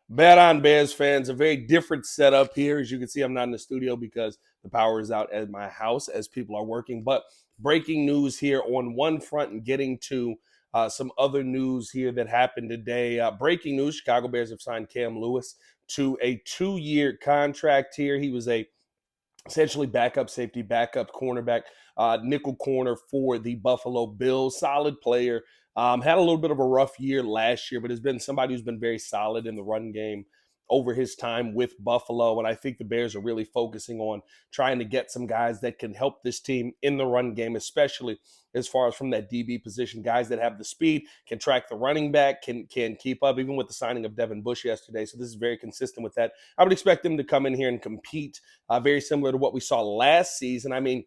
Bet on Bears fans, a very different setup here. As you can see, I'm not in the studio because the power is out at my house as people are working. But breaking news here on one front and getting to some other news here that happened today. Breaking news, Chicago Bears have signed Cam Lewis to a 2-year contract here. He was a essentially backup safety, backup cornerback, nickel corner for the Buffalo Bills. Solid player. Had a little bit of a rough year last year, but has been somebody who's been very solid in the run game over his time with Buffalo. And I think the Bears are really focusing on trying to get some guys that can help this team in the run game, especially as far as from that DB position, guys that have the speed, can track the running back, can keep up, even with the signing of Devin Bush yesterday. So this is very consistent with that. I would expect them to come in here and compete, very similar to what we saw last season. I mean,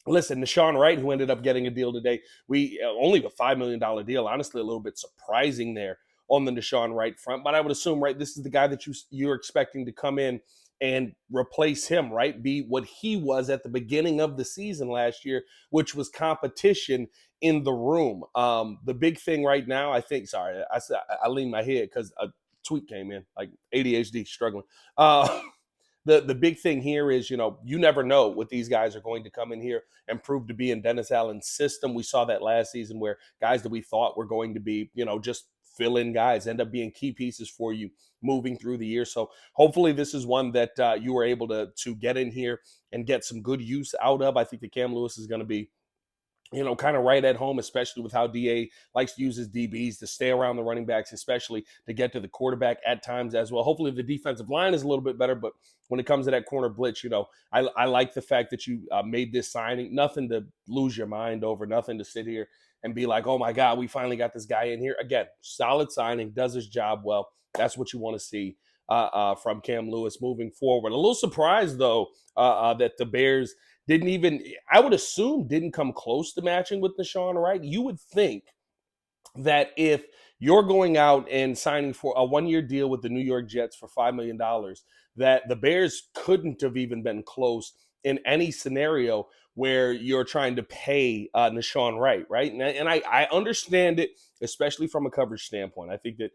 listen, Deshaun Wright, who ended up getting a deal today, we only a $5 million deal. Honestly, a little bit surprising there on the Deshaun Wright front. But I would assume, right, this is the guy that you're expecting to come in and replace him, right? Be what he was at the beginning of the season last year, which was competition in the room. The big thing right now, I think. Sorry, I leaned my head because a tweet came in, like ADHD struggling. The big thing here is, you never know what these guys are going to come in here and prove to be in Dennis Allen's system. We saw that last season where guys that we thought were going to be, just fill-in guys end up being key pieces for you moving through the year. So hopefully this is one that you were able to get in here and get some good use out of. I think that Cam Lewis is going to be kind of right at home, especially with how DA likes to use his DBs to stay around the running backs, especially to get to the quarterback at times as well. Hopefully the defensive line is a little bit better, but when it comes to that corner blitz, I like the fact that you made this signing. Nothing to lose your mind over, nothing to sit here and be like, oh my God, we finally got this guy in here. Again, solid signing, does his job well. That's what you want to see from Cam Lewis moving forward. A little surprised, though, that the Bears didn't even, I would assume, didn't come close to matching with Deshaun Wright. You would think that if you're going out and signing for a 1-year deal with the New York Jets for $5 million, that the Bears couldn't have even been close in any scenario where you're trying to pay Deshaun Wright, right? And I understand it, especially from a coverage standpoint. I think that,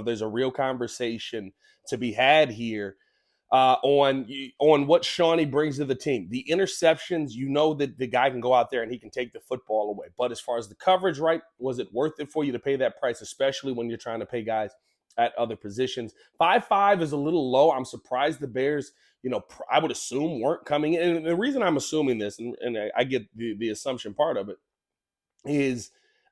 there's a real conversation to be had here on what Shawnee brings to the team. The interceptions, that the guy can go out there and he can take the football away. But as far as the coverage, right, was it worth it for you to pay that price, especially when you're trying to pay guys at other positions? 5.5 is a little low. I'm surprised the Bears, I would assume weren't coming in. And the reason I'm assuming this, and I get the assumption part of it, is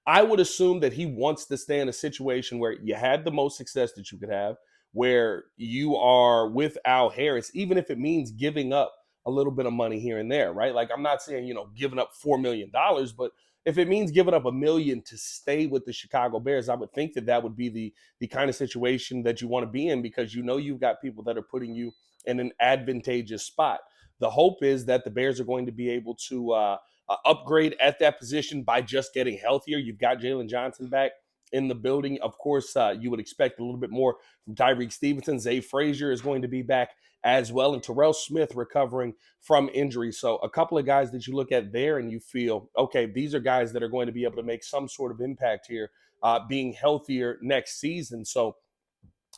I would assume that he wants to stay in a situation where you had the most success that you could have, where you are with Al Harris, even if it means giving up a little bit of money here and there, right? Like, I'm not saying, giving up $4 million, but if it means giving up $1 million to stay with the Chicago Bears, I would think that would be the kind of situation that you want to be in, because you've got people that are putting you in an advantageous spot. The hope is that the Bears are going to be able to upgrade at that position by just getting healthier. You've got Jalen Johnson back in the building. Of course, you would expect a little bit more from Tyreek Stevenson. Zay Frazier is going to be back as well, and Terrell Smith recovering from injury. So a couple of guys that you look at there and you feel, okay, these are guys that are going to be able to make some sort of impact here, being healthier next season. So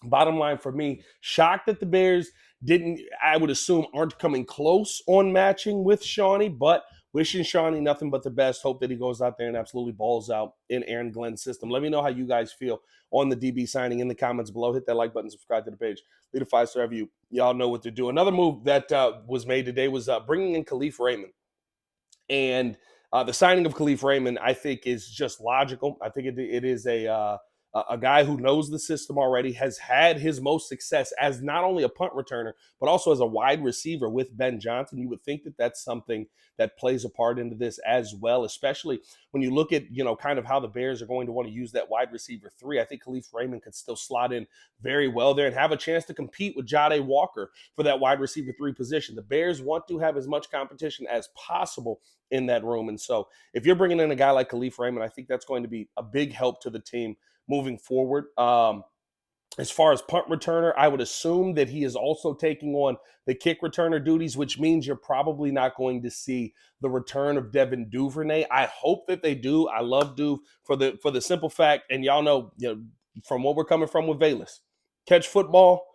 bottom line for me, shocked that the Bears didn't, I would assume, aren't coming close on matching with Shawnee, but wishing Shawnee nothing but the best. Hope that he goes out there and absolutely balls out in Aaron Glenn's system. Let me know how you guys feel on the DB signing in the comments below. Hit that like button, subscribe to the page, leave a 5-star review. Y'all know what to do. Another move that was made today was bringing in Kalif Raymond. And the signing of Kalif Raymond, I think, is just logical. I think it is a guy who knows the system already, has had his most success as not only a punt returner, but also as a wide receiver with Ben Johnson. You would think that that's something that plays a part into this as well, especially when you look at, kind of how the Bears are going to want to use that wide receiver 3. I think Kalif Raymond could still slot in very well there and have a chance to compete with Jahdae Walker for that wide receiver 3 position. The Bears want to have as much competition as possible in that room. And so if you're bringing in a guy like Kalif Raymond, I think that's going to be a big help to the team moving forward. As far as punt returner, I would assume that he is also taking on the kick returner duties, which means you're probably not going to see the return of Devin Duvernay. I hope that they do. I love Duve for the simple fact, and y'all know, from what we're coming from with Valus, catch football,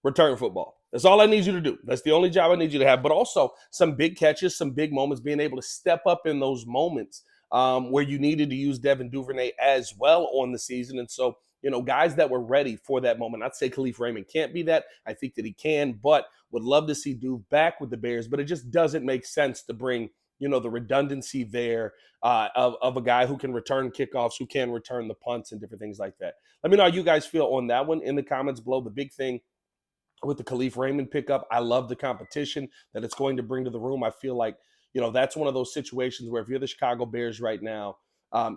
return football. That's all I need you to do. That's the only job I need you to have. But also some big catches, some big moments, being able to step up in those moments where you needed to use Devin Duvernay as well on the season. And so, guys that were ready for that moment. I'd say Kalif Raymond can't be that. I think that he can, but would love to see Duve back with the Bears. But it just doesn't make sense to bring, the redundancy there of a guy who can return kickoffs, who can return the punts and different things like that. Let me know how you guys feel on that one in the comments below. The big thing with the Kalif Raymond pickup, I love the competition that it's going to bring to the room. I feel like, that's one of those situations where if you're the Chicago Bears right now,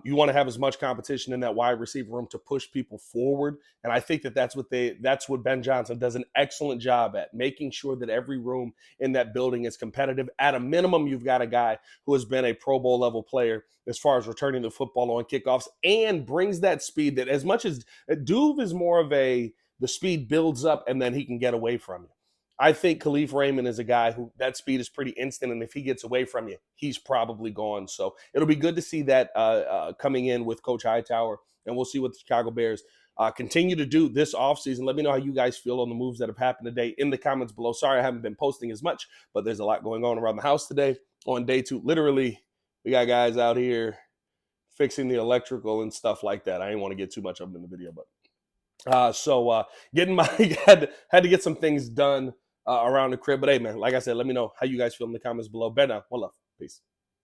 you want to have as much competition in that wide receiver room to push people forward. And I think that that's what Ben Johnson does an excellent job at, making sure that every room in that building is competitive. At a minimum, you've got a guy who has been a Pro Bowl level player as far as returning the football on kickoffs and brings that speed that, as much as Duve is more of the speed builds up and then he can get away from you. I think Kalif Raymond is a guy who that speed is pretty instant, and if he gets away from you, he's probably gone. So it'll be good to see that coming in with Coach Hightower, and we'll see what the Chicago Bears continue to do this offseason. Let me know how you guys feel on the moves that have happened today in the comments below. Sorry I haven't been posting as much, but there's a lot going on around the house today on day 2. Literally, we got guys out here fixing the electrical and stuff like that. I didn't want to get too much of them in the video, but getting my had to get some things done around the crib. But hey, man, like I said, let me know how you guys feel in the comments below. Ben, one love. Peace.